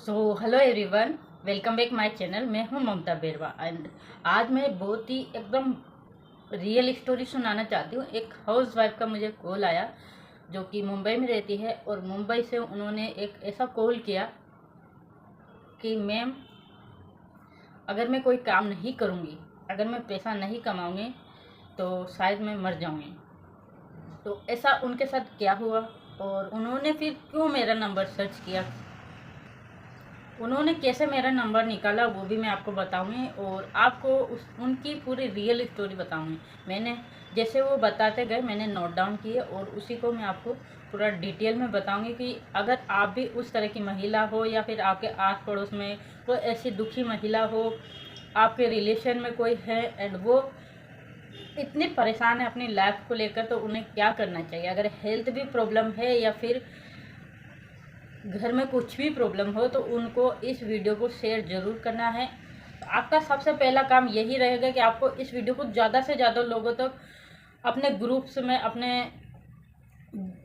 Hello everyone, welcome back my channel. मैं हूं ममता बेरवा and आज मैं बहुत ही एकदम रियल स्टोरी सुनाना चाहती हूं। एक हाउस वाइफ का मुझे कॉल आया जो कि मुंबई में रहती है, और मुंबई से उन्होंने एक ऐसा कॉल किया कि मैम, अगर मैं कोई काम नहीं करूंगी, अगर मैं पैसा नहीं कमाऊंगी तो शायद मैं मर जाऊंगी। तो ऐसा उनके साथ क्या हुआ और उन्होंने फिर क्यों मेरा नंबर सर्च किया, उन्होंने कैसे मेरा नंबर निकाला, वो भी मैं आपको बताऊंगी और आपको उनकी पूरी रियल स्टोरी बताऊंगी। मैंने जैसे वो बताते गए मैंने नोट डाउन किए और उसी को मैं आपको पूरा डिटेल में बताऊंगी कि अगर आप भी उस तरह की महिला हो या फिर आपके आस पड़ोस में कोई ऐसी दुखी महिला हो, आपके रिलेशन में कोई है एंड वो इतनी परेशान है अपनी लाइफ को लेकर, तो उन्हें क्या करना चाहिए। अगर हेल्थ भी प्रॉब्लम है या फिर घर में कुछ भी प्रॉब्लम हो तो उनको इस वीडियो को शेयर ज़रूर करना है। तो आपका सबसे पहला काम यही रहेगा कि आपको इस वीडियो को ज़्यादा से ज़्यादा लोगों तक अपने ग्रुप्स में अपने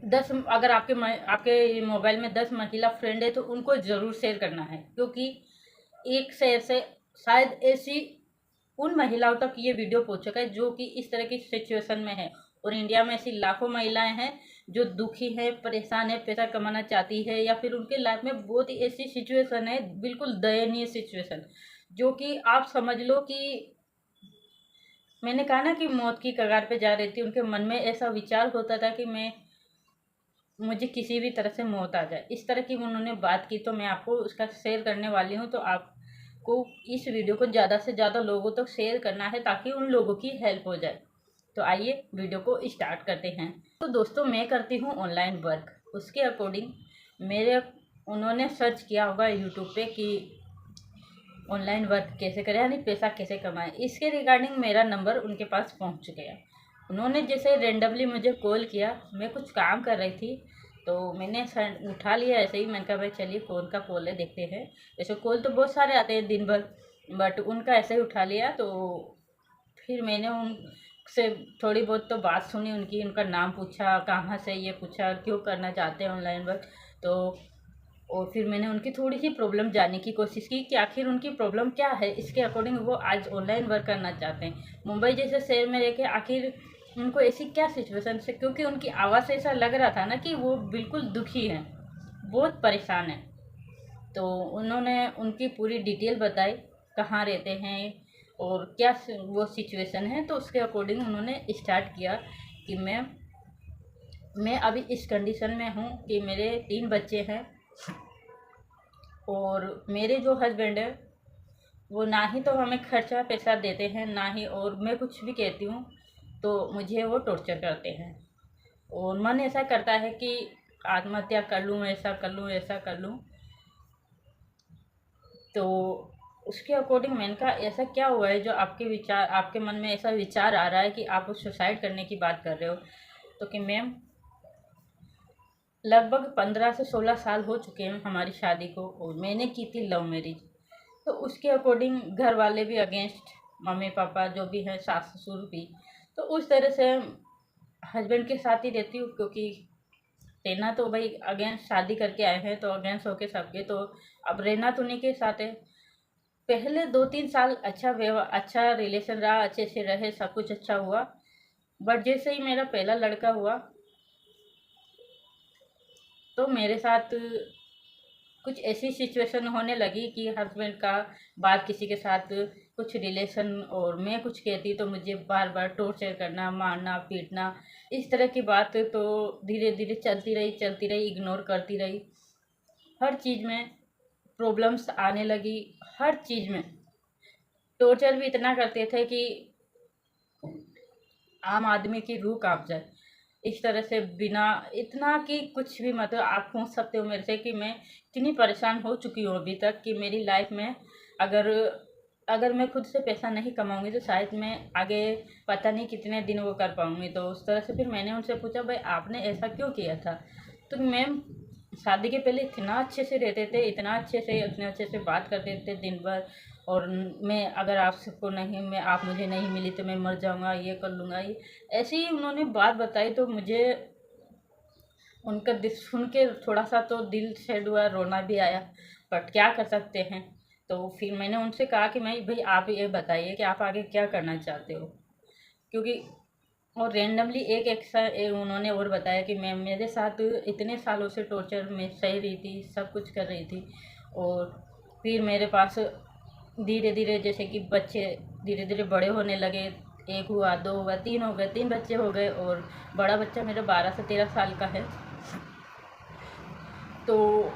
10, अगर आपके मोबाइल में 10 महिला फ्रेंड है तो उनको ज़रूर शेयर करना है, क्योंकि एक शेयर से शायद ऐसी उन महिलाओं तक ये वीडियो पहुंच सका है जो कि इस तरह की सिचुएशन में है। और इंडिया में ऐसी लाखों महिलाएं हैं जो दुखी है, परेशान है, पैसा कमाना चाहती है या फिर उनके लाइफ में बहुत ही ऐसी सिचुएशन है, बिल्कुल दयनीय सिचुएशन, जो कि आप समझ लो कि मैंने कहा ना कि मौत की कगार पे जा रही थी। उनके मन में ऐसा विचार होता था कि मुझे किसी भी तरह से मौत आ जाए, इस तरह की उन्होंने बात की। तो मैं आपको उसका शेयर करने वाली हूँ। तो आपको इस वीडियो को ज़्यादा से ज़्यादा लोगों तक शेयर करना है ताकि उन लोगों की हेल्प हो जाए। तो आइए वीडियो को स्टार्ट करते हैं। तो दोस्तों, मैं करती हूँ ऑनलाइन वर्क, उसके अकॉर्डिंग मेरे उन्होंने सर्च किया होगा यूट्यूब पे कि ऑनलाइन वर्क कैसे करें, यानी पैसा कैसे कमाएं। इसके रिगार्डिंग मेरा नंबर उनके पास पहुंच गया। उन्होंने जैसे रेंडमली मुझे कॉल किया, मैं कुछ काम कर रही थी तो मैंने उठा लिया ऐसे ही। मैंने कहा भाई चलिए फ़ोन का कॉल है, देखते हैं। ऐसे कॉल तो बहुत सारे आते हैं दिन भर, बट उनका ऐसे ही उठा लिया। तो फिर मैंने उनसे थोड़ी बहुत तो बात सुनी उनकी, उनका नाम पूछा, कहाँ से ये पूछा, क्यों करना चाहते हैं ऑनलाइन वर्क। तो और फिर मैंने उनकी थोड़ी सी प्रॉब्लम जानने की कोशिश की कि आखिर उनकी प्रॉब्लम क्या है, इसके अकॉर्डिंग वो आज ऑनलाइन वर्क करना चाहते हैं मुंबई जैसे शहर में रह के। आखिर उनको ऐसी क्या सिचुएशन से, क्योंकि उनकी आवाज़ से ऐसा लग रहा था ना कि वो बिल्कुल दुखी हैं, बहुत परेशान हैं। तो उन्होंने उनकी पूरी डिटेल बताई, कहाँ रहते हैं और क्या वो सिचुएशन है। तो उसके अकॉर्डिंग उन्होंने स्टार्ट किया कि मैं अभी इस कंडीशन में हूँ कि मेरे 3 बच्चे हैं और मेरे जो हस्बैंड है वो ना ही तो हमें खर्चा पैसा देते हैं, ना ही, और मैं कुछ भी कहती हूँ तो मुझे वो टॉर्चर करते हैं। और मन ऐसा करता है कि आत्महत्या कर लूँ, ऐसा कर लूँ, ऐसा कर लूँ। तो उसके अकॉर्डिंग मैंने कहा ऐसा क्या हुआ है जो आपके मन में ऐसा विचार आ रहा है कि आप सुसाइड करने की बात कर रहे हो। तो कि मैम, लगभग 15 से 16 साल हो चुके हैं हमारी शादी को और मैंने की थी लव मैरिज। तो उसके अकॉर्डिंग घर वाले भी अगेंस्ट, मम्मी पापा जो भी हैं, सास ससुर भी। तो उस तरह से हस्बैंड के साथ ही रहती हूँ, क्योंकि रहना तो भाई अगेंस्ट शादी करके आए हैं तो अगेंस्ट होके सबके, तो अब रहना तो उन्हीं के साथ है। पहले 2-3 साल अच्छा रिलेशन रहा, अच्छे से रहे, सब कुछ अच्छा हुआ। बट जैसे ही मेरा पहला लड़का हुआ तो मेरे साथ कुछ ऐसी सिचुएशन होने लगी कि हस्बैंड का बात किसी के साथ कुछ रिलेशन और मैं कुछ कहती तो मुझे बार बार टॉर्चर करना, मारना, पीटना, इस तरह की बात। तो धीरे धीरे चलती रही, इग्नोर करती रही। हर चीज़ में प्रॉब्लम्स आने लगी, हर चीज़ में टॉर्चर भी इतना करते थे कि आम आदमी की रूह कांप जाए। इस तरह से बिना इतना कि कुछ भी, मतलब आप पूछ सकते हो मेरे से कि मैं इतनी परेशान हो चुकी हूँ अभी तक कि मेरी लाइफ में अगर अगर मैं खुद से पैसा नहीं कमाऊंगी तो शायद मैं आगे पता नहीं कितने दिन वो कर पाऊंगी। तो उस तरह से फिर मैंने उनसे पूछा भाई आपने ऐसा क्यों किया था। तो मैम, शादी के पहले इतना अच्छे से रहते थे, इतना अच्छे से, इतने अच्छे से बात करते थे दिन भर। और मैं अगर आप मुझे नहीं मिली तो मैं मर जाऊंगा, ये कर लूँगा, ये ऐसे ही उन्होंने बात बताई। तो मुझे उनका दिल सुन के थोड़ा सा तो दिल सैड हुआ, रोना भी आया। बट क्या कर सकते हैं। तो फिर मैंने उनसे कहा कि मैं भाई आप ये बताइए कि आप आगे क्या करना चाहते हो, क्योंकि और रेंडमली उन्होंने और बताया कि मैं मेरे साथ इतने सालों से टॉर्चर में सह रही थी, सब कुछ कर रही थी। और फिर मेरे पास धीरे धीरे जैसे कि बच्चे धीरे धीरे बड़े होने लगे, 1 हुआ, 2 हुआ, 3 हो गए, 3 बच्चे हो गए, और बड़ा बच्चा मेरा 12 से 13 साल का है। तो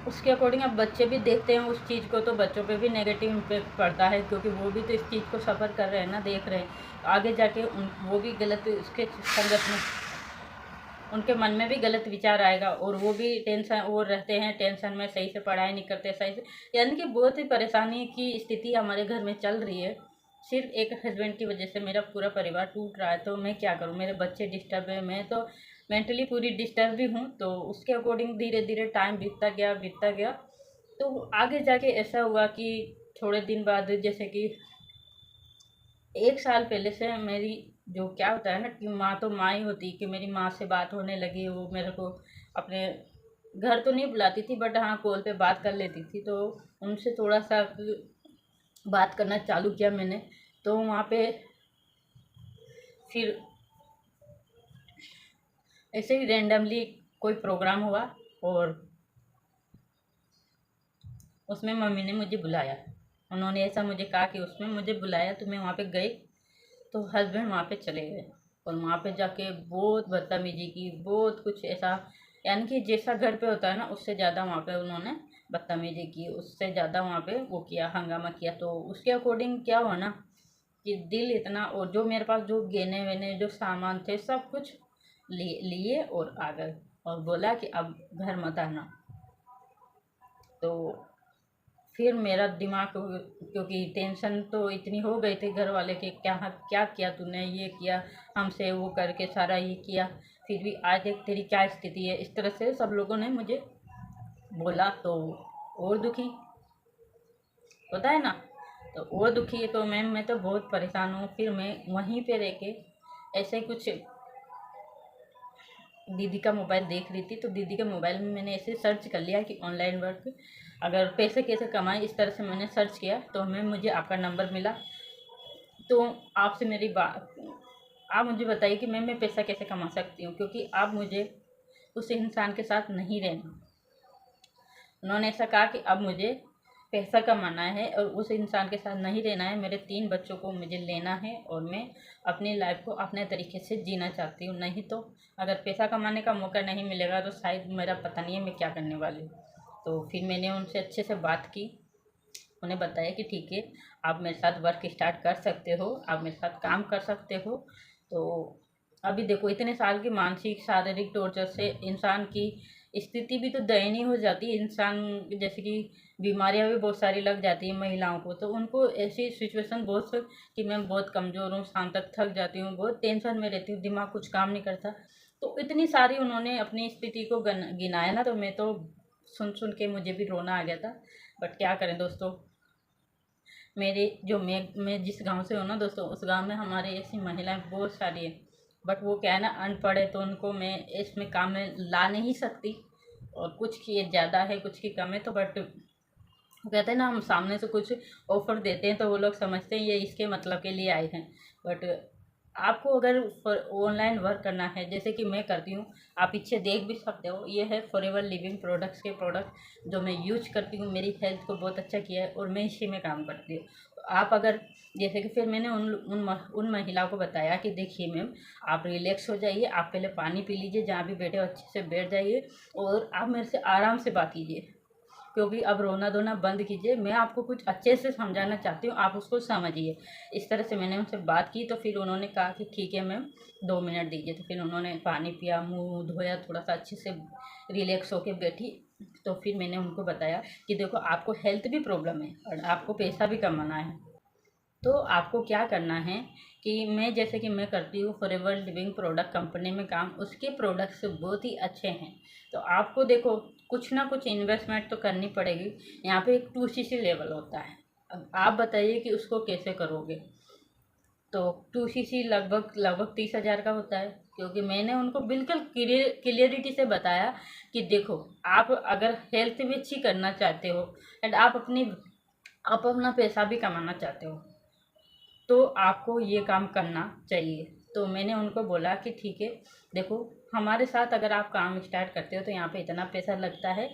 उसके अकॉर्डिंग अब बच्चे भी देखते हैं उस चीज़ को, तो बच्चों पे भी नेगेटिव इम्पेक्ट पड़ता है, क्योंकि वो भी तो इस चीज़ को सफ़र कर रहे हैं ना, देख रहे हैं। आगे जाके वो भी गलत उसके संगत में, उनके मन में भी गलत विचार आएगा, और वो भी टेंशन वो रहते हैं, टेंशन में सही से पढ़ाई नहीं करते सही से, यानी कि बहुत ही परेशानी की स्थिति हमारे घर में चल रही है। सिर्फ एक हस्बैंड की वजह से मेरा पूरा परिवार टूट रहा है। तो मैं क्या करूँ, मेरे बच्चे डिस्टर्ब है, मैं तो मेंटली पूरी डिस्टर्ब भी हूँ। तो उसके अकॉर्डिंग धीरे धीरे टाइम बीतता गया। तो आगे जाके ऐसा हुआ कि थोड़े दिन बाद, जैसे कि 1 साल पहले से मेरी, जो क्या होता है ना कि माँ तो माँ ही होती, कि मेरी माँ से बात होने लगी। वो मेरे को अपने घर तो नहीं बुलाती थी, बट हाँ कॉल पे बात कर लेती थी। तो उनसे थोड़ा सा बात करना चालू किया मैंने। तो वहाँ पे फिर ऐसे ही रेंडमली कोई प्रोग्राम हुआ, और उसमें मम्मी ने मुझे बुलाया। उन्होंने ऐसा मुझे कहा कि उसमें मुझे बुलाया, तो मैं वहाँ पे गई। तो हस्बैंड वहाँ पे चले गए, और वहाँ पे जाके बहुत बदतमीजी की, बहुत कुछ ऐसा, यानी कि जैसा घर पे होता है ना, उससे ज़्यादा वहाँ पे उन्होंने बदतमीजी की, उससे ज़्यादा वहाँ पे वो किया, हंगामा किया। तो उसके अकॉर्डिंग क्या हुआ ना कि दिल इतना, और जो मेरे पास जो गहने वेने जो सामान थे सब कुछ लिए और आ गए, और बोला कि अब घर मत आना। तो फिर मेरा दिमाग, क्योंकि टेंशन तो इतनी हो गई थी घर वाले के, क्या क्या किया तूने, ये किया हमसे, वो करके सारा ये किया, फिर भी आज देख तेरी क्या स्थिति है, इस तरह से सब लोगों ने मुझे बोला। तो और दुखी होता है ना, तो और दुखी है। तो मैं तो बहुत परेशान हूँ। फिर मैं वहीं पे रह के ऐसे कुछ दीदी का मोबाइल देख रही थी, तो दीदी के मोबाइल में मैंने ऐसे सर्च कर लिया कि ऑनलाइन वर्क, अगर पैसे कैसे कमाएं, इस तरह से मैंने सर्च किया। तो मुझे आपका नंबर मिला। तो आपसे मेरी बात, आप मुझे बताइए कि मैं पैसा कैसे कमा सकती हूँ, क्योंकि आप मुझे उस इंसान के साथ नहीं रहना। उन्होंने ऐसा कहा कि अब मुझे पैसा कमाना है और उस इंसान के साथ नहीं रहना है। मेरे 3 बच्चों को मुझे लेना है, और मैं अपनी लाइफ को अपने तरीके से जीना चाहती हूँ। नहीं तो अगर पैसा कमाने का मौका नहीं मिलेगा तो शायद मेरा पता नहीं है मैं क्या करने वाली हूँ। तो फिर मैंने उनसे अच्छे से बात की, उन्हें बताया कि ठीक है, आप मेरे साथ वर्क स्टार्ट कर सकते हो, आप मेरे साथ काम कर सकते हो। तो अभी देखो, इतने साल की मानसिक शारीरिक टॉर्चर से इंसान की स्थिति भी तो दयनीय हो जाती है। इंसान जैसे कि बीमारियां भी बहुत सारी लग जाती हैं महिलाओं को, तो उनको ऐसी सिचुएशन बहुत कि मैं बहुत कमज़ोर हूँ, शाम तक थक जाती हूँ, बहुत टेंशन में रहती हूँ, दिमाग कुछ काम नहीं करता। तो इतनी सारी उन्होंने अपनी स्थिति को गिनाया ना, तो मैं तो सुन सुन के मुझे भी रोना आ गया था। बट क्या करें दोस्तों, मेरे जो मैं जिस गांव से हूँ ना दोस्तों, उस गांव में हमारे ऐसी महिलाएं बहुत सारी है। बट वो क्या है ना, अनपढ़ है, तो उनको मैं इसमें काम में ला नहीं सकती। और कुछ की ज़्यादा है, कुछ की कम है। तो बट वो कहते हैं ना, हम सामने से कुछ ऑफर देते हैं तो वो लोग समझते हैं ये इसके मतलब के लिए आए हैं। बट आपको अगर ऑनलाइन वर्क करना है, जैसे कि मैं करती हूँ, आप पीछे देख भी सकते हो, ये है फॉरएवर लिविंग प्रोडक्ट्स के प्रोडक्ट जो मैं यूज करती हूँ, मेरी हेल्थ को बहुत अच्छा किया है, और मैं इसी में काम करती हूँ। तो आप अगर, जैसे कि फिर मैंने उन महिलाओं को बताया कि देखिए मैम, आप रिलैक्स हो जाइए, आप पहले पानी पी लीजिए, जहाँ भी बैठे हो अच्छे से बैठ जाइए, और आप मेरे से आराम से बात कीजिए, क्योंकि अब रोना धोना बंद कीजिए, मैं आपको कुछ अच्छे से समझाना चाहती हूँ, आप उसको समझिए। इस तरह से मैंने उनसे बात की। तो फिर उन्होंने कहा कि ठीक है मैम, 2 मिनट दीजिए। तो फिर उन्होंने पानी पिया, मुंह धोया, थोड़ा सा अच्छे से रिलैक्स होके बैठी। तो फिर मैंने उनको बताया कि देखो, आपको हेल्थ भी प्रॉब्लम है और आपको पैसा भी कमाना है। तो आपको क्या करना है कि मैं, जैसे कि मैं करती हूँ फॉरएवर लिविंग प्रोडक्ट कंपनी में काम, उसके प्रोडक्ट्स बहुत ही अच्छे हैं। तो आपको देखो, कुछ ना कुछ इन्वेस्टमेंट तो करनी पड़ेगी। यहाँ पे एक 2cc लेवल होता है। अब आप बताइए कि उसको कैसे करोगे। तो 2cc लगभग लगभग 30,000 का होता है। क्योंकि मैंने उनको बिल्कुल क्लियरिटी से बताया कि देखो, आप अगर हेल्थ भी अच्छी करना चाहते हो एंड आप अपना पैसा भी कमाना चाहते हो, तो आपको ये काम करना चाहिए। तो मैंने उनको बोला कि ठीक है, देखो, हमारे साथ अगर आप काम स्टार्ट करते हो तो यहाँ पे इतना पैसा लगता है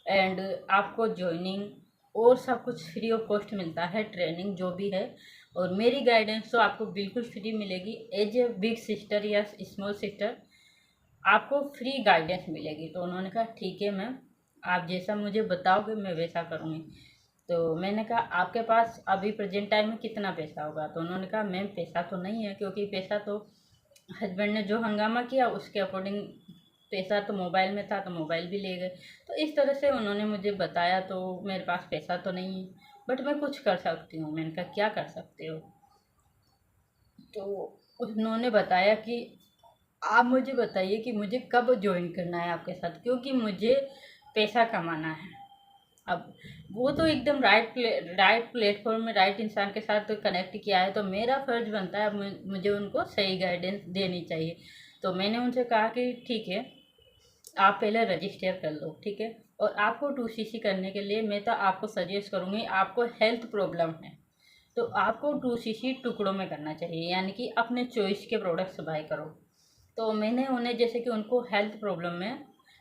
एंड आपको जॉइनिंग और सब कुछ फ्री ऑफ कॉस्ट मिलता है, ट्रेनिंग जो भी है, और मेरी गाइडेंस तो आपको बिल्कुल फ्री मिलेगी। एज ए बिग सिस्टर या स्मॉल सिस्टर आपको फ्री गाइडेंस मिलेगी। तो उन्होंने कहा ठीक है मैम, आप जैसा मुझे बताओगे मैं वैसा करूँगी। तो मैंने कहा आपके पास अभी प्रेजेंट टाइम में कितना पैसा होगा? तो उन्होंने कहा मैम पैसा तो नहीं है, क्योंकि पैसा तो हस्बैंड ने जो हंगामा किया उसके अकॉर्डिंग पैसा तो मोबाइल में था, तो मोबाइल भी ले गए। तो इस तरह से उन्होंने मुझे बताया, तो मेरे पास पैसा तो नहीं है, बट मैं कुछ कर सकती हूँ। मैंने कहा क्या कर सकते हो? तो उन्होंने बताया कि आप मुझे बताइए कि मुझे कब ज्वाइन करना है आपके साथ, क्योंकि मुझे पैसा कमाना है। अब वो तो एकदम राइट प्लेटफॉर्म में राइट इंसान के साथ कनेक्ट किया है, तो मेरा फर्ज बनता है अब मुझे उनको सही गाइडेंस देनी चाहिए। तो मैंने उनसे कहा कि ठीक है, आप पहले रजिस्टर कर लो, ठीक है। और आपको 2cc करने के लिए मैं तो आपको सजेस्ट करूँगी, आपको हेल्थ प्रॉब्लम है तो आपको 2cc टुकड़ों में करना चाहिए, यानी कि अपने चॉइस के प्रोडक्ट्स बाय करो। तो मैंने उन्हें, जैसे कि उनको हेल्थ प्रॉब्लम में,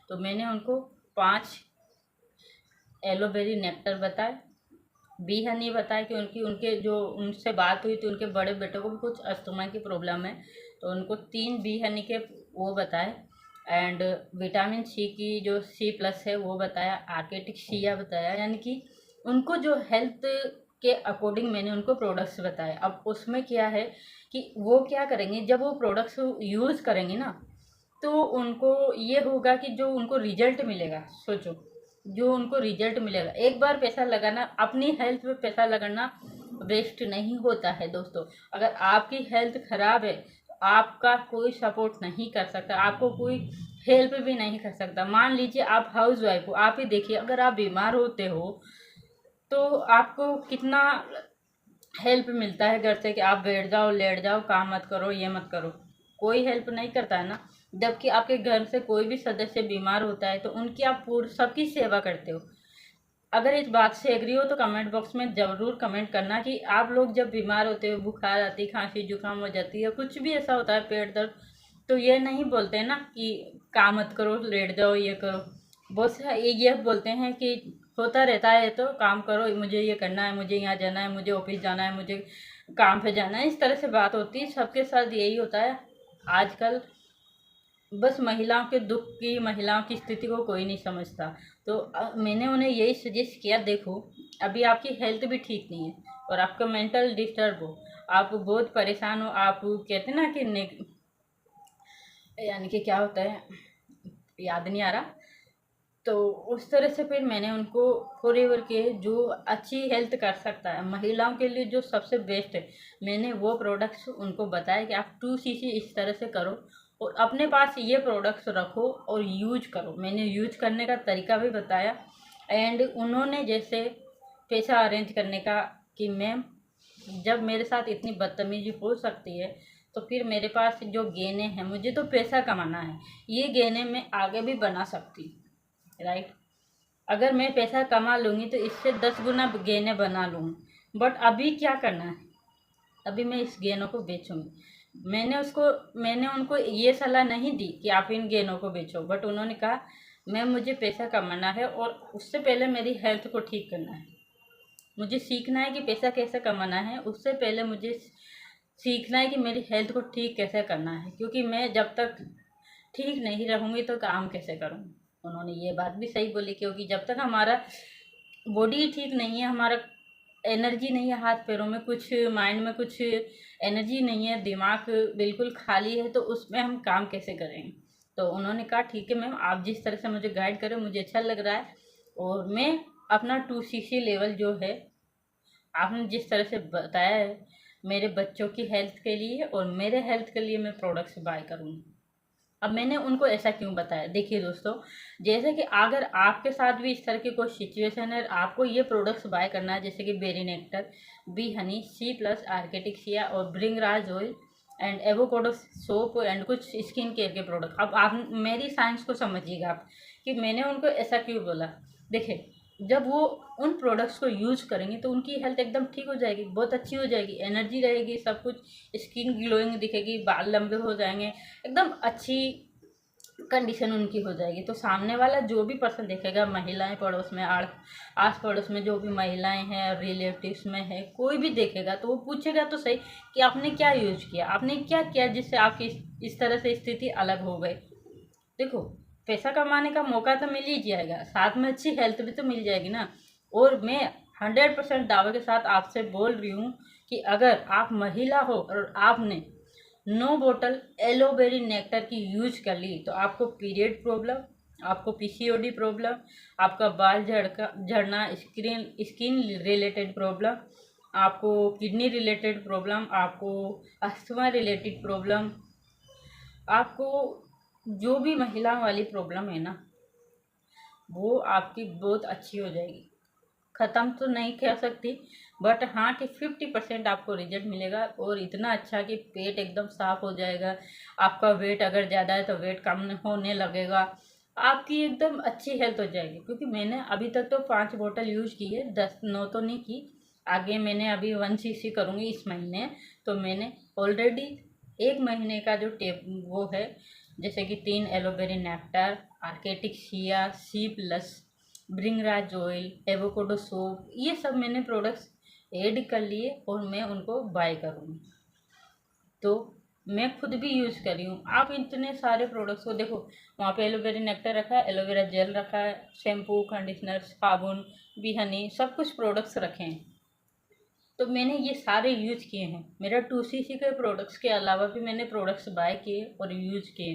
तो मैंने उनको 5 एलोवेरी नेक्टर बताए, बी हनी बताया कि उनकी उनके जो उनसे बात हुई थी, उनके बड़े बेटे को भी कुछ अस्थमा की प्रॉब्लम है, तो उनको 3 बी हनी के वो बताए। एंड विटामिन सी की जो C+ है वो बताया, आर्केटिक शिया बताया, यानी कि उनको जो हेल्थ के अकॉर्डिंग मैंने उनको प्रोडक्ट्स बताए। अब उसमें क्या है कि वो क्या करेंगे, जब वो प्रोडक्ट्स यूज़ करेंगे ना, तो उनको ये होगा कि जो उनको रिजल्ट मिलेगा, सोचो, जो उनको रिजल्ट मिलेगा। एक बार पैसा लगाना, अपनी हेल्थ पे पैसा लगाना वेस्ट नहीं होता है दोस्तों। अगर आपकी हेल्थ खराब है तो आपका कोई सपोर्ट नहीं कर सकता, आपको कोई हेल्प भी नहीं कर सकता। मान लीजिए आप हाउस वाइफ हो, आप ही देखिए, अगर आप बीमार होते हो तो आपको कितना हेल्प मिलता है घर से कि आप बैठ जाओ, लेट जाओ, काम मत करो, ये मत करो, कोई हेल्प नहीं करता है ना। जबकि आपके घर से कोई भी सदस्य बीमार होता है तो उनकी आप पूरी सबकी सेवा करते हो। अगर इस बात से एग्री हो तो कमेंट बॉक्स में ज़रूर कमेंट करना कि आप लोग जब बीमार होते हो, बुखार आती, खांसी जुकाम हो जाती है, कुछ भी ऐसा होता है, पेट दर्द, तो ये नहीं बोलते ना कि काम मत करो, लेट जाओ, ये करो। बहुत से ये बोलते हैं कि होता रहता है तो काम करो, मुझे ये करना है, मुझे यहाँ जाना है, मुझे ऑफिस जाना है, मुझे काम पे जाना है, इस तरह से बात होती है। सबके साथ यही होता है आजकल। बस महिलाओं के दुख की, महिलाओं की स्थिति को कोई नहीं समझता। तो मैंने उन्हें यही सजेस्ट किया, देखो, अभी आपकी हेल्थ भी ठीक नहीं है और आपका मेंटल डिस्टर्ब हो, आप बहुत परेशान हो, आप कहते हैं ना कि यानी कि क्या होता है, याद नहीं आ रहा। तो उस तरह से फिर मैंने उनको फॉरएवर के जो अच्छी हेल्थ कर सकता है महिलाओं के लिए, जो सबसे बेस्ट है, मैंने वो प्रोडक्ट्स उनको बताया कि आप 2cc इस तरह से करो और अपने पास ये प्रोडक्ट्स रखो और यूज करो। मैंने यूज करने का तरीका भी बताया। एंड उन्होंने जैसे पैसा अरेंज करने का कि मैम, जब मेरे साथ इतनी बदतमीजी हो सकती है तो फिर मेरे पास जो गेने हैं, मुझे तो पैसा कमाना है, ये गेने मैं आगे भी बना सकती हूँ, राइट। अगर मैं पैसा कमा लूँगी तो इससे 10 गुना गेने बना लूँगी। बट अभी क्या करना है, अभी मैं इस गेनों को बेचूंगी। मैंने उनको ये सलाह नहीं दी कि आप इन गेनों को बेचो, बट उन्होंने कहा मैं, मुझे पैसा कमाना है और उससे पहले मेरी हेल्थ को ठीक करना है। मुझे सीखना है कि पैसा कैसे कमाना है, उससे पहले मुझे सीखना है कि मेरी हेल्थ को ठीक कैसे करना है, क्योंकि मैं जब तक ठीक नहीं रहूँगी तो काम कैसे करूँगी। उन्होंने ये बात भी सही बोली, क्योंकि जब तक हमारा बॉडी ठीक नहीं है, हमारा एनर्जी नहीं है हाथ पैरों में, कुछ माइंड में कुछ एनर्जी नहीं है, दिमाग बिल्कुल खाली है, तो उसमें हम काम कैसे करेंगे। तो उन्होंने कहा ठीक है मैम, आप जिस तरह से मुझे गाइड करें मुझे अच्छा लग रहा है, और मैं अपना 2cc लेवल जो है आपने जिस तरह से बताया है, मेरे बच्चों की हेल्थ के लिए और मेरे हेल्थ के लिए मैं प्रोडक्ट्स बाय करूँगी। अब मैंने उनको ऐसा क्यों बताया, देखिए दोस्तों, जैसे कि अगर आपके साथ भी इस तरह की कोई सिचुएशन है, आपको ये प्रोडक्ट्स बाय करना है, जैसे कि berry nectar, B honey, C plus, arctic sea और bhringraj oil and avocado soap and कुछ स्किन केयर के प्रोडक्ट। अब आप मेरी साइंस को समझिएगा आप कि मैंने उनको ऐसा क्यों बोला। देखिए, जब वो उन प्रोडक्ट्स को यूज करेंगे तो उनकी हेल्थ एकदम ठीक हो जाएगी, बहुत अच्छी हो जाएगी, एनर्जी रहेगी, सब कुछ, स्किन ग्लोइंग दिखेगी, बाल लंबे हो जाएंगे, एकदम अच्छी कंडीशन उनकी हो जाएगी। तो सामने वाला जो भी पर्सन देखेगा, महिलाएं पड़ोस में, आस पड़ोस में जो भी महिलाएं हैं, रिलेटिव्स में है, कोई भी देखेगा तो वो पूछेगा तो सही कि आपने क्या यूज किया, आपने क्या किया जिससे आपकी इस तरह से स्थिति अलग हो गई। देखो, पैसा कमाने का मौका तो मिल ही जाएगा, साथ में अच्छी हेल्थ भी तो मिल जाएगी ना। और मैं 100% दावे के साथ आपसे बोल रही हूँ कि अगर आप महिला हो और आपने 9 बोतल एलोवेरी नेक्टर की यूज कर ली तो आपको पीरियड प्रॉब्लम, आपको पीसीओडी प्रॉब्लम, आपका बाल झड़ना, स्किन रिलेटेड प्रॉब्लम, आपको किडनी रिलेटेड प्रॉब्लम, आपको अस्थमा रिलेटेड प्रॉब्लम, आपको जो भी महिलाओं वाली प्रॉब्लम है ना, वो आपकी बहुत अच्छी हो जाएगी। ख़त्म तो नहीं कह सकती, बट हाँ कि 50% आपको रिजल्ट मिलेगा, और इतना अच्छा कि पेट एकदम साफ हो जाएगा। आपका वेट अगर ज़्यादा है तो वेट कम होने लगेगा, आपकी एकदम अच्छी हेल्थ हो जाएगी। क्योंकि मैंने अभी तक तो 5 बोतल यूज की है, 10 9 तो नहीं की। आगे मैंने अभी 1 cc करूँगी इस महीने, तो मैंने ऑलरेडी 1 महीने का जो टेप वो है, जैसे कि 3 aloe vera nectar, arctic sea, C plus, bhringraj oil, avocado soap, ये सब मैंने प्रोडक्ट्स ऐड कर लिए और मैं उनको बाय करूँगी। तो मैं खुद भी यूज़ कर रही हूँ। आप इतने सारे प्रोडक्ट्स को देखो, वहाँ पे एलोवेरा नेक्टर रखा है, एलोवेरा जेल रखा है, शैम्पू, कंडीशनर, साबुन, भी हनी, सब कुछ प्रोडक्ट्स रखे हैं। तो मैंने ये सारे यूज किए हैं। मेरा 2cc के प्रोडक्ट्स के अलावा भी मैंने प्रोडक्ट्स बाय किए और यूज किए।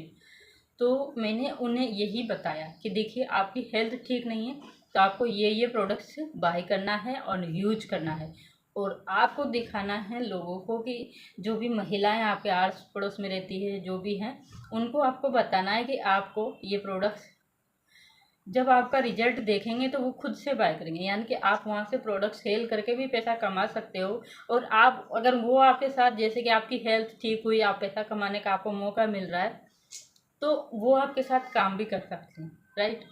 तो मैंने उन्हें यही बताया कि देखिए, आपकी हेल्थ ठीक नहीं है तो आपको ये प्रोडक्ट्स बाय करना है और यूज करना है। और आपको दिखाना है लोगों को कि जो भी महिलाएं आपके आस पड़ोस में रहती है, जो भी हैं, उनको आपको बताना है कि आपको ये प्रोडक्ट्स जब आपका रिजल्ट देखेंगे तो वो खुद से बाय करेंगे। यानी कि आप वहाँ से प्रोडक्ट सेल करके भी पैसा कमा सकते हो। और आप अगर वो आपके साथ, जैसे कि आपकी हेल्थ ठीक हुई, आप पैसा कमाने का आपको मौका मिल रहा है, तो वो आपके साथ काम भी कर सकते हैं, राइट।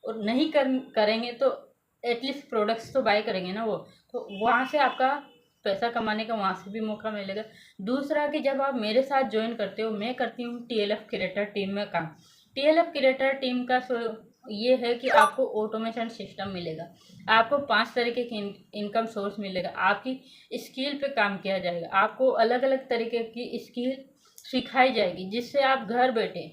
और नहीं करेंगे तो एटलीस्ट प्रोडक्ट्स तो बाय करेंगे ना वो, तो वहाँ से आपका पैसा कमाने का वहाँ से भी मौका मिलेगा। दूसरा कि जब आप मेरे साथ ज्वाइन करते हो, मैं करती हूँ टीएलएफ क्रिएटर टीम में काम। टीएलएफ क्रिएटर टीम का ये है कि आपको ऑटोमेशन सिस्टम मिलेगा, आपको 5 तरीके की इनकम सोर्स मिलेगा, आपकी स्किल पे काम किया जाएगा, आपको अलग अलग तरीके की स्किल सिखाई जाएगी, जिससे आप घर बैठे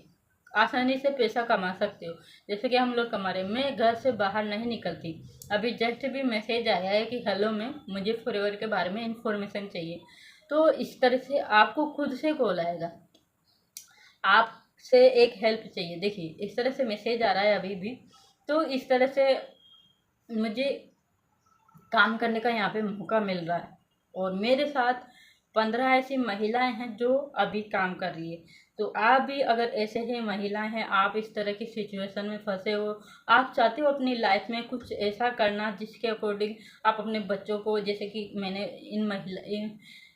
आसानी से पैसा कमा सकते हो। जैसे कि हम लोग कमा रहे हैं, मैं घर से बाहर नहीं निकलती। अभी जस्ट भी मैसेज आया है कि हेलो मैम, मुझे फॉरएवर के बारे में इंफॉर्मेशन चाहिए। तो इस तरह से आपको खुद से कॉल आएगा, आपसे एक हेल्प चाहिए। देखिए, इस तरह से मैसेज आ रहा है अभी भी। तो इस तरह से मुझे काम करने का यहाँ पे मौका मिल रहा है। और मेरे साथ 15 ऐसी महिलाएं हैं जो अभी काम कर रही है। तो आप भी अगर ऐसे ही महिलाएं हैं, आप इस तरह की सिचुएशन में फंसे हो, आप चाहते हो अपनी लाइफ में कुछ ऐसा करना जिसके अकॉर्डिंग आप अपने बच्चों को, जैसे कि मैंने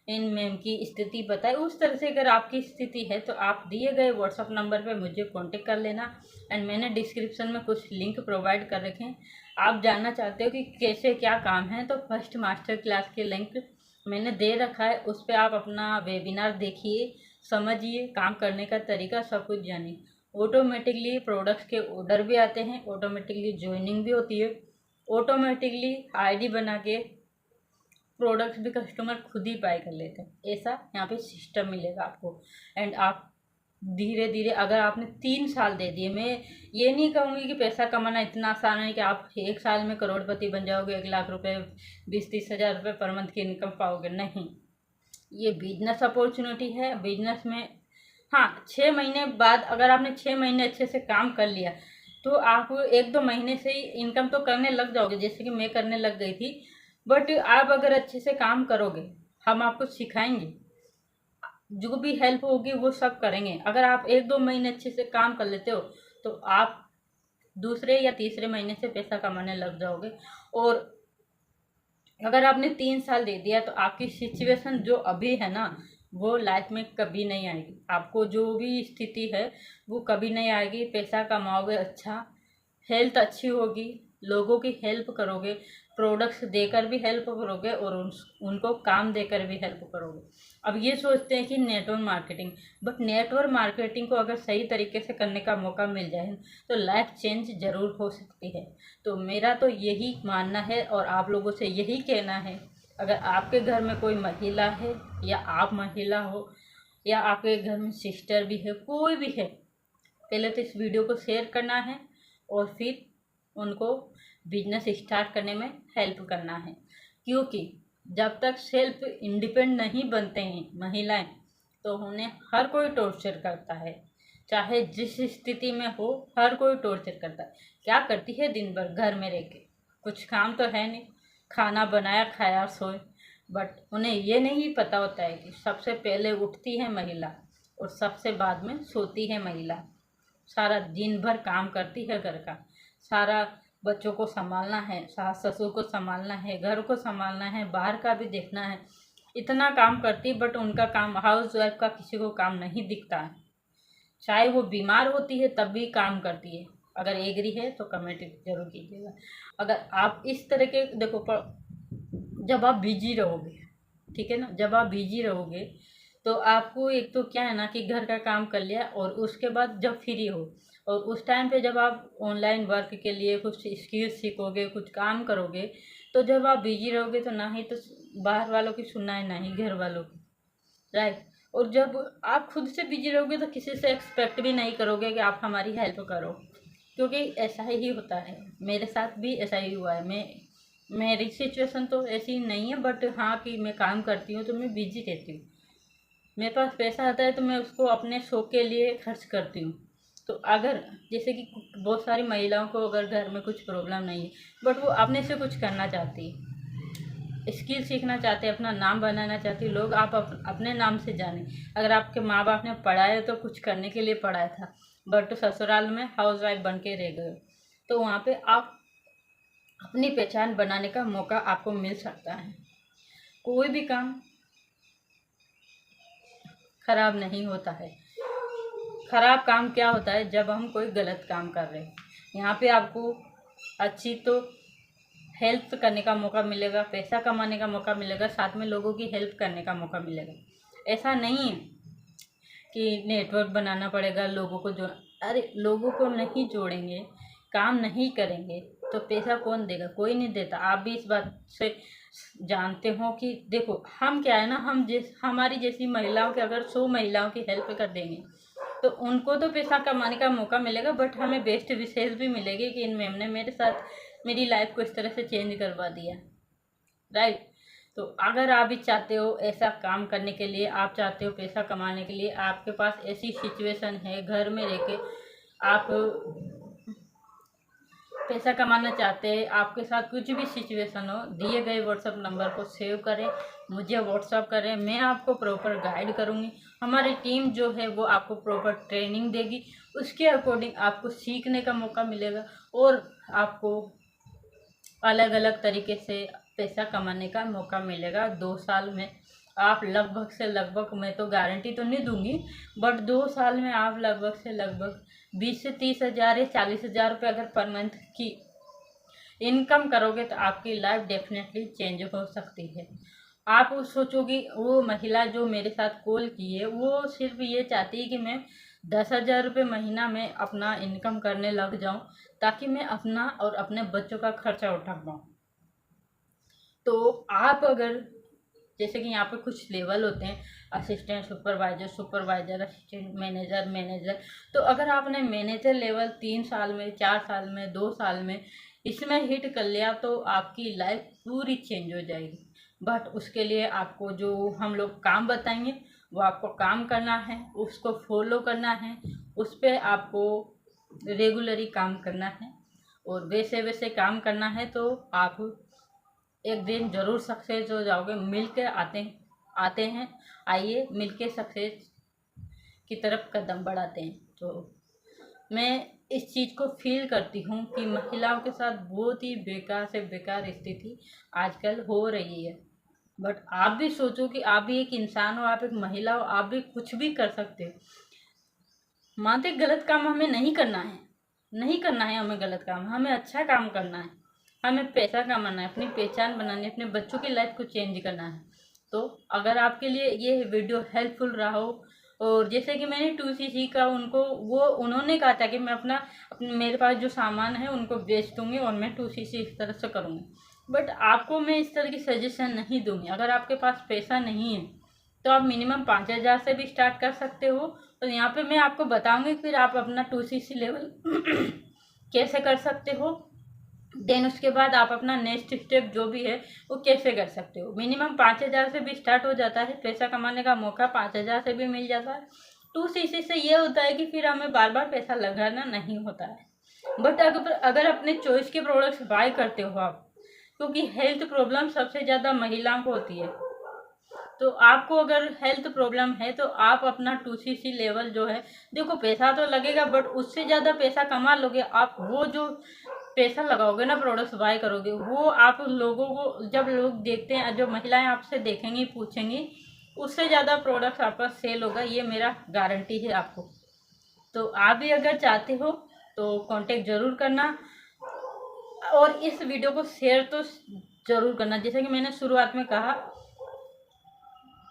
इन मैम की स्थिति बताई, उस तरह से अगर आपकी स्थिति है तो आप दिए गए व्हाट्सअप नंबर पे मुझे कांटेक्ट कर लेना। एंड मैंने डिस्क्रिप्शन में कुछ लिंक प्रोवाइड कर रखे हैं। आप जानना चाहते हो कि कैसे क्या काम है, तो फर्स्ट मास्टर क्लास के लिंक मैंने दे रखा है, उस पर आप अपना वेबिनार देखिए, समझिए, काम करने का तरीका सब कुछ जानिए। ऑटोमेटिकली प्रोडक्ट्स के ऑर्डर भी आते हैं, ऑटोमेटिकली ज्वाइनिंग भी होती है, ऑटोमेटिकली आईडी बना के प्रोडक्ट्स भी कस्टमर खुद ही बाय कर लेते हैं। ऐसा यहाँ पे सिस्टम मिलेगा आपको। एंड आप धीरे धीरे, अगर आपने 3 साल दे दिए, मैं ये नहीं कहूँगी कि पैसा कमाना इतना आसान है कि आप 1 साल में करोड़पति बन जाओगे, 1 लाख रुपए, 20-30 हज़ार रुपये पर मंथ की इनकम पाओगे, नहीं। ये बिजनेस अपॉर्चुनिटी है। बिजनेस में हाँ, 6 महीने बाद अगर आपने 6 महीने अच्छे से काम कर लिया तो आप 1-2 महीने से ही इनकम तो करने लग जाओगे, जैसे कि मैं करने लग गई थी। बट आप अगर अच्छे से काम करोगे, हम आपको सिखाएंगे, जो भी हेल्प होगी वो सब करेंगे। अगर आप 1-2 महीने अच्छे से काम कर लेते हो तो आप दूसरे या तीसरे महीने से पैसा कमाने लग जाओगे। और अगर आपने 3 साल दे दिया तो आपकी सिचुएशन जो अभी है ना, वो लाइफ में कभी नहीं आएगी। आपको जो भी स्थिति है वो कभी नहीं आएगी। पैसा कमाओगे अच्छा, हेल्थ अच्छी होगी, लोगों की हेल्प करोगे, प्रोडक्ट्स देकर भी हेल्प करोगे और उनको काम देकर भी हेल्प करोगे। अब ये सोचते हैं कि network marketing, but network marketing को अगर सही तरीके से करने का मौका मिल जाए तो लाइफ चेंज ज़रूर हो सकती है। तो मेरा तो यही मानना है और आप लोगों से यही कहना है, अगर आपके घर में कोई महिला है या आप महिला हो या आपके घर में सिस्टर भी है, कोई भी है, पहले तो इस वीडियो को शेयर करना है और फिर उनको बिजनेस स्टार्ट करने में हेल्प करना है। क्योंकि जब तक सेल्फ इंडिपेंडेंट नहीं बनते हैं महिलाएं तो उन्हें हर कोई टॉर्चर करता है। चाहे जिस स्थिति में हो, हर कोई टॉर्चर करता है। क्या करती है दिन भर घर में रह के? कुछ काम तो है नहीं, खाना बनाया खाया सोए। बट उन्हें ये नहीं पता होता है कि सबसे पहले उठती है महिला और सबसे बाद में सोती है महिला। सारा दिन भर काम करती है घर का, सारा बच्चों को संभालना है, सास ससुर को संभालना है, घर को संभालना है, बाहर का भी देखना है। इतना काम करती, बट उनका काम, हाउस वाइफ का किसी को काम नहीं दिखता है। चाहे वो बीमार होती है तब भी काम करती है। अगर एग्री है तो कमेंट जरूर कीजिएगा। अगर आप इस तरह के देखो जब आप बिजी रहोगे, ठीक है ना, जब आप बिजी रहोगे तो आपको एक तो क्या है ना कि घर का काम कर लिया और उसके बाद जब फ्री हो और उस टाइम पे जब आप ऑनलाइन वर्क के लिए कुछ स्किल्स सीखोगे, कुछ काम करोगे, तो जब आप बिजी रहोगे तो ना ही तो बाहर वालों की सुनना है, ना ही घर वालों की, राइट। और जब आप खुद से बिजी रहोगे तो किसी से एक्सपेक्ट भी नहीं करोगे कि आप हमारी हेल्प करो, क्योंकि ऐसा ही होता है। मेरे साथ भी ऐसा ही हुआ है। मेरी सिचुएशन तो ऐसी नहीं है, बट हाँ कि मैं काम करती हूँ तो मैं बिजी रहती हूँ। मेरे पास पैसा आता है तो मैं उसको अपने शौक के लिए खर्च करती हूँ। तो अगर जैसे कि बहुत सारी महिलाओं को अगर घर में कुछ प्रॉब्लम नहीं है बट वो अपने से कुछ करना चाहती है, स्किल सीखना चाहते हैं, अपना नाम बनाना चाहती है, लोग आप अपने नाम से जाने। अगर आपके माँ बाप ने पढ़ाया तो कुछ करने के लिए पढ़ाया था, बट ससुराल में हाउस वाइफ बन के रह गए, तो वहाँ पे आप अपनी पहचान बनाने का मौका आपको मिल सकता है। कोई भी काम खराब नहीं होता है। खराब काम क्या होता है? जब हम कोई गलत काम कर रहे हैं। यहाँ पे आपको अच्छी तो हेल्प करने का मौका मिलेगा, पैसा कमाने का मौका मिलेगा, साथ में लोगों की हेल्प करने का मौका मिलेगा। ऐसा नहीं है कि नेटवर्क बनाना पड़ेगा, लोगों को जोड़, अरे लोगों को नहीं जोड़ेंगे, काम नहीं करेंगे तो पैसा कौन देगा? कोई नहीं देता। आप भी इस बात से जानते हो कि देखो हम क्या है ना, हमारी जैसी महिलाओं के अगर 100 महिलाओं की हेल्प कर देंगे तो उनको तो पैसा कमाने का मौका मिलेगा, बट हमें बेस्ट विशेष भी मिलेगी कि इन मैम ने मेरे साथ मेरी लाइफ को इस तरह से चेंज करवा दिया, राइट। तो अगर आप भी चाहते हो ऐसा काम करने के लिए, आप चाहते हो पैसा कमाने के लिए, आपके पास ऐसी सिचुएशन है, घर में रह के आप पैसा कमाना चाहते हैं, आपके साथ कुछ भी सिचुएशन हो, दिए गए व्हाट्सएप नंबर को सेव करें, मुझे व्हाट्सएप करें, मैं आपको प्रॉपर गाइड करूँगी। हमारी टीम जो है वो आपको प्रॉपर ट्रेनिंग देगी, उसके अकॉर्डिंग आपको सीखने का मौका मिलेगा और आपको अलग अलग तरीके से पैसा कमाने का मौका मिलेगा। 2 साल में आप लगभग से लगभग, मैं तो गारंटी तो नहीं दूंगी, बट 2 साल में आप लगभग से लगभग 20 से 30 हज़ार या 40 हज़ार रुपये अगर पर मंथ की इनकम करोगे तो आपकी लाइफ डेफिनेटली चेंज हो सकती है। आप सोचोगी वो महिला जो मेरे साथ कॉल की है वो सिर्फ ये चाहती है कि मैं 10,000 रुपये महीना में अपना इनकम करने लग जाऊं ताकि मैं अपना और अपने बच्चों का खर्चा उठा पाऊँ। तो आप अगर जैसे कि यहाँ पे कुछ लेवल होते हैं, assistant, supervisor, supervisor, assistant manager, manager, तो अगर आपने मैनेजर लेवल 3 साल में, 4 साल में, 2 साल में इसमें हिट कर लिया तो आपकी लाइफ पूरी चेंज हो जाएगी। बट उसके लिए आपको जो हम लोग काम बताएंगे वो आपको काम करना है, उसको फॉलो करना है, उस पर आपको रेगुलरली काम करना है और वैसे वैसे काम करना है तो आप एक दिन ज़रूर सक्सेस हो जाओगे। मिल के आते हैं आते हैं। आइए मिलके सक्सेस की तरफ कदम बढ़ाते हैं। तो मैं इस चीज़ को फील करती हूँ कि महिलाओं के साथ बहुत ही बेकार से बेकार स्थिति आजकल हो रही है। बट आप भी सोचो कि आप भी एक इंसान हो, आप एक महिला हो, आप भी कुछ भी कर सकते हो। मानते गलत काम हमें नहीं करना है, नहीं करना है हमें गलत काम, हमें अच्छा काम करना है, हमें पैसा कमाना है, अपनी पहचान बनानी है, अपने बच्चों की लाइफ को चेंज करना है। तो अगर आपके लिए ये वीडियो हेल्पफुल रहा हो, और जैसे कि मैंने 2cc का उन्होंने कहा था कि मैं अपने मेरे पास जो सामान है उनको बेच दूंगी और मैं 2cc इस तरह से करूँगी। बट आपको मैं इस तरह की सजेशन नहीं दूंगी। अगर आपके पास पैसा नहीं है तो आप मिनिमम 5,000 से भी स्टार्ट कर सकते हो। और यहाँ पे मैं आपको बताऊंगी फिर आप अपना 2cc लेवल कैसे कर सकते हो। देन उसके बाद आप अपना नेक्स्ट स्टेप जो भी है वो कैसे कर सकते हो। मिनिमम 5,000 से भी स्टार्ट हो जाता है, पैसा कमाने का मौका 5,000 से भी मिल जाता है। 2cc से ये होता है कि फिर हमें बार बार पैसा लगाना नहीं होता है। बट अगर अपने चॉइस के प्रोडक्ट्स बाय करते हो आप, क्योंकि हेल्थ प्रॉब्लम सबसे ज़्यादा महिलाओं को होती है, तो आपको अगर हेल्थ प्रॉब्लम है तो आप अपना 2cc लेवल जो है, देखो पैसा तो लगेगा बट उससे ज़्यादा पैसा कमा लोगे आप। वो जो पैसा लगाओगे ना, प्रोडक्ट्स बाय करोगे, वो आप लोगों को जब लोग देखते हैं, जो महिलाएं आपसे देखेंगी पूछेंगी, उससे ज़्यादा प्रोडक्ट्स आपका सेल होगा, ये मेरा गारंटी है आपको। तो आप भी अगर चाहते हो तो कांटेक्ट ज़रूर करना, और इस वीडियो को शेयर तो ज़रूर करना। जैसे कि मैंने शुरुआत में कहा,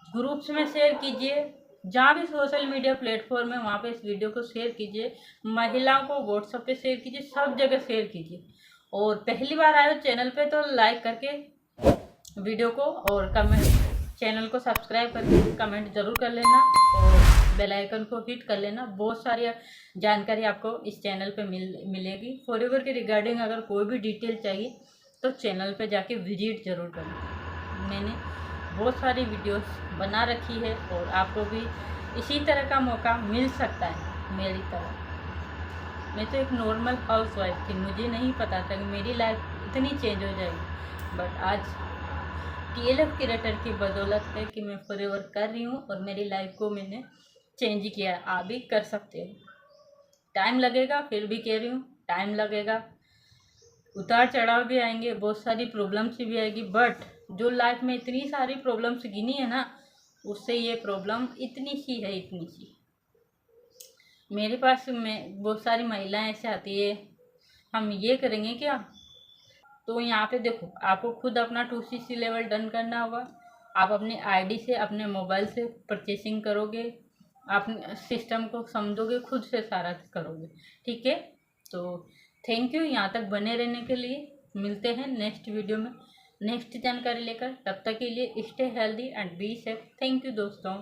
ग्रुप्स में शेयर कीजिए, जहाँ भी सोशल मीडिया प्लेटफॉर्म है वहाँ पे इस वीडियो को शेयर कीजिए, महिलाओं को व्हाट्सएप पे शेयर कीजिए, सब जगह शेयर कीजिए। और पहली बार आए हो चैनल पे तो लाइक करके वीडियो को, और कमेंट, चैनल को सब्सक्राइब करके कमेंट ज़रूर कर लेना, और बेल आइकन को हिट कर लेना। बहुत सारी जानकारी आपको इस चैनल पे मिलेगी। फॉरएवर के रिगार्डिंग अगर कोई भी डिटेल चाहिए तो चैनल पे जाके विजिट ज़रूर करना। मैंने बहुत सारी वीडियोस बना रखी है और आपको भी इसी तरह का मौका मिल सकता है मेरी तरह। मैं तो एक नॉर्मल हाउसवाइफ थी, मुझे नहीं पता था कि मेरी लाइफ इतनी चेंज हो जाएगी। बट आज TLF क्रिएटर की बदौलत है कि मैं फॉरएवर कर रही हूँ और मेरी लाइफ को मैंने चेंज किया। आप भी कर सकते हो। टाइम लगेगा, फिर भी कह रही हूँ टाइम लगेगा, उतार चढ़ाव भी आएंगे, बहुत सारी प्रॉब्लम्स भी आएगी। बट जो लाइफ में इतनी सारी प्रॉब्लम्स गिनी है ना, उससे ये प्रॉब्लम इतनी सी है, इतनी सी। मेरे पास में बहुत सारी महिलाएं ऐसे आती है, हम ये करेंगे क्या, तो यहाँ पे देखो आपको खुद अपना 2cc लेवल डन करना होगा। आप अपने आईडी से, अपने मोबाइल से परचेसिंग करोगे, आप सिस्टम को समझोगे, खुद से सारा करोगे, ठीक है। तो थैंक यू यहाँ तक बने रहने के लिए। मिलते हैं नेक्स्ट वीडियो में नेक्स्ट जानकारी लेकर। तब तक के लिए stay healthy and be safe. Thank you दोस्तों।